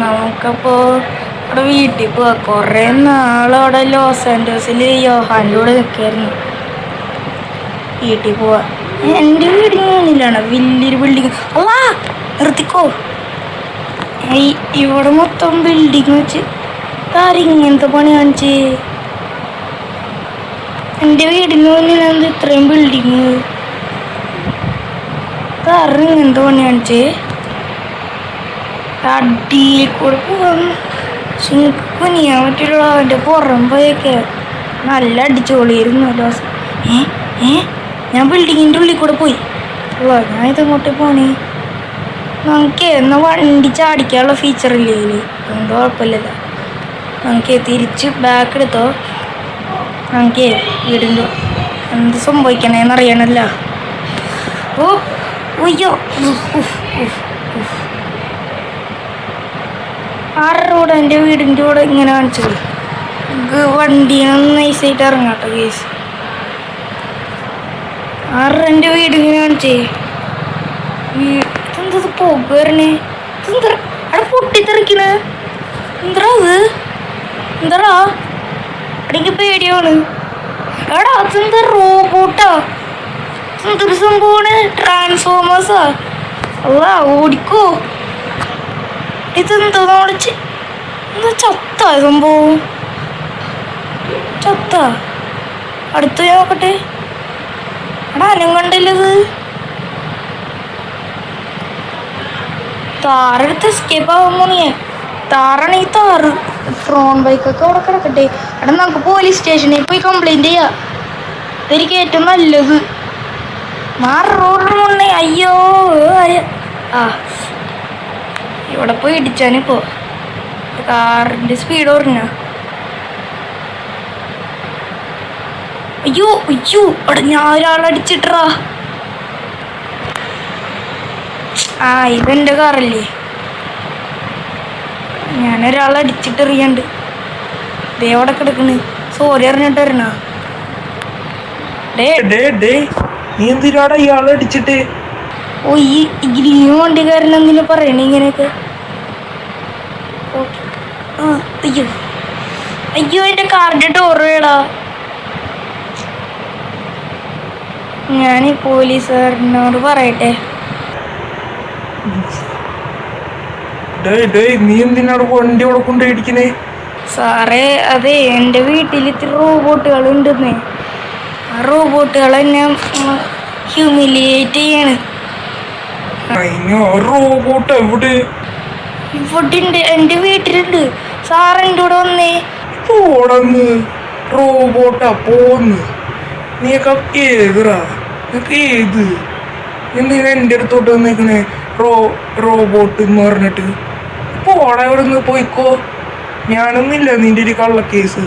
നമുക്കപ്പോൾ അവിടെ വീട്ടിൽ പോവാം. കുറേ നാളവിടെ ലോസ് ആൻഡോസിൽ യോഹാൻ്റെ കൂടെ നിൽക്കായിരുന്നു. വീട്ടിൽ പോവാ. എൻ്റെ വീടിന് മുന്നിലാണ് വലിയൊരു ബിൽഡിങ്. അല്ലാ നിർത്തിക്കോ. ഇവിടെ മൊത്തം ബിൽഡിങ് വെച്ച് ഇങ്ങനത്തെ പണി കാണിച്ചേ. എൻ്റെ വീടിന് മുന്നിലാണ് ഇത്രയും ബിൽഡിങ്. ഇങ്ങനത്തെ പണി കാണിച്ചേ. അടിയിൽ കൂടെ പോകാൻ കുനിയാൻ പറ്റുള്ളൂ. അവൻ്റെ പുറം പോയൊക്കെ നല്ല അടിച്ചോളിയിരുന്നല്ലോ. ഞാൻ ബിൽഡിങ്ങിൻ്റെ ഉള്ളിൽ കൂടെ പോയി. ഞാൻ ഇതങ്ങോട്ട് പോണേ. നമുക്ക് എന്നാൽ വണ്ടി ചാടിക്കാനുള്ള ഫീച്ചറില്ലേ ഇതിൽ? അതുകൊണ്ട് കുഴപ്പമില്ലല്ലോ. നമുക്ക് തിരിച്ച് ബാക്ക് എടുത്തോ. നമുക്ക് വീടിൻ്റെ എന്ത് സംഭവിക്കണേന്ന് അറിയണമല്ലോ. ഓ അയ്യോ, ആരുടെ കൂടെ എൻ്റെ വീടിൻ്റെ കൂടെ ഇങ്ങനെ കാണിച്ചത്? വണ്ടിയിൽ നൈസായിട്ട് ഇറങ്ങാട്ടോ കേസ്. ആരുടെ എൻ്റെ വീട് ഇങ്ങനെ കാണിച്ചേ? ഇതെന്തത് പോകരണേ? ഇതെന്താ അവിടെ പൊട്ടിത്തെറിക്കണ്? എന്താ അത്? എന്താടാ എനിക്ക് പേടിയാണ്. എടാ അതെന്താ റോബോട്ടാ? എന്തൊരു സംഭവമാണ്? ട്രാൻസ്ഫോമേഴ്സാ? അല്ല ഓടിക്കോ. ഇതെന്താ വിളിച്ച് എന്താ ചത്ത സംഭവം? ചത്ത അടുത്ത് നോക്കട്ടെ. എടാ അനം കണ്ടില്ലത്. താറെടുത്ത് എസ്കേപ്പ് ആവാൻ പോണിയേ. താറാണ് ഈ താറ്. ട്രോൺ ബൈക്കൊക്കെ അവിടെ കിടക്കട്ടെ. എടാ നമുക്ക് പോലീസ് സ്റ്റേഷനിൽ പോയി കംപ്ലൈൻറ്റ് ചെയ്യാം. ഇതായിരിക്കും ഏറ്റവും നല്ലത്. മാറോടേ. അയ്യോ ആ ഇവിടെ പോയി ഇടിച്ചാനിപ്പോ. കാറിൻ്റെ സ്പീഡ് കുറഞ്ഞ. അയ്യോ അയ്യോ അവിടെ ഞാൻ ഒരാളടിച്ചിട്ടാ. ആ ഇതെൻ്റെ കാറല്ലേ. ഞാനൊരാളടിച്ചിട്ടെറിയാണ്ട്. ദേ അവിടെ കിടക്കണ്. സോറി അറിഞ്ഞിട്ട് വരണ. നീ എന്തിനാടാ ഇയാളെ അടിച്ചിട്ട്? ഓ ഈ ഗ്രീൻ വണ്ടിക്കാരൻ എന്തിനു പറയണേ ഇങ്ങനെയൊക്കെ? അയ്യോ അയ്യോ എൻ്റെ കാറിൻ്റെ ഡോറ് വേടാ. ഞാൻ പോലീസുകാരനോട് പറയട്ടെ. നീ എന്തിനാണ് വണ്ടി അവിടെ കൊണ്ടിടിക്കണേ? സാറേ അതെ എൻ്റെ വീട്ടിൽ ഇത്തിരി റോബോട്ടുകൾ ഉണ്ടെന്നേ. ആ റോബോട്ടുകൾ എന്നെ ഹ്യൂമിലിയേറ്റ് ചെയ്യാണ്. റോബോട്ട് എവിടെ? ഇവിടെ ഉണ്ട്, എൻ്റെ വീട്ടിലുണ്ട്. സാർ എൻ്റെ കൂടെ വന്നേ. പോടന്ന് റോബോട്ടാ പോന്ന്. നീയൊക്കെ ഏതാ? ഏത് എന്തിനാ എൻ്റെ അടുത്തോട്ട് വന്നേക്കണേ? റോബോട്ട് എന്ന് പറഞ്ഞിട്ട് പോടാ ഇവിടെ നിന്ന് പോയിക്കോ. ഞാനൊന്നുമില്ല നിന്റെ ഒരു കള്ള കേസ്.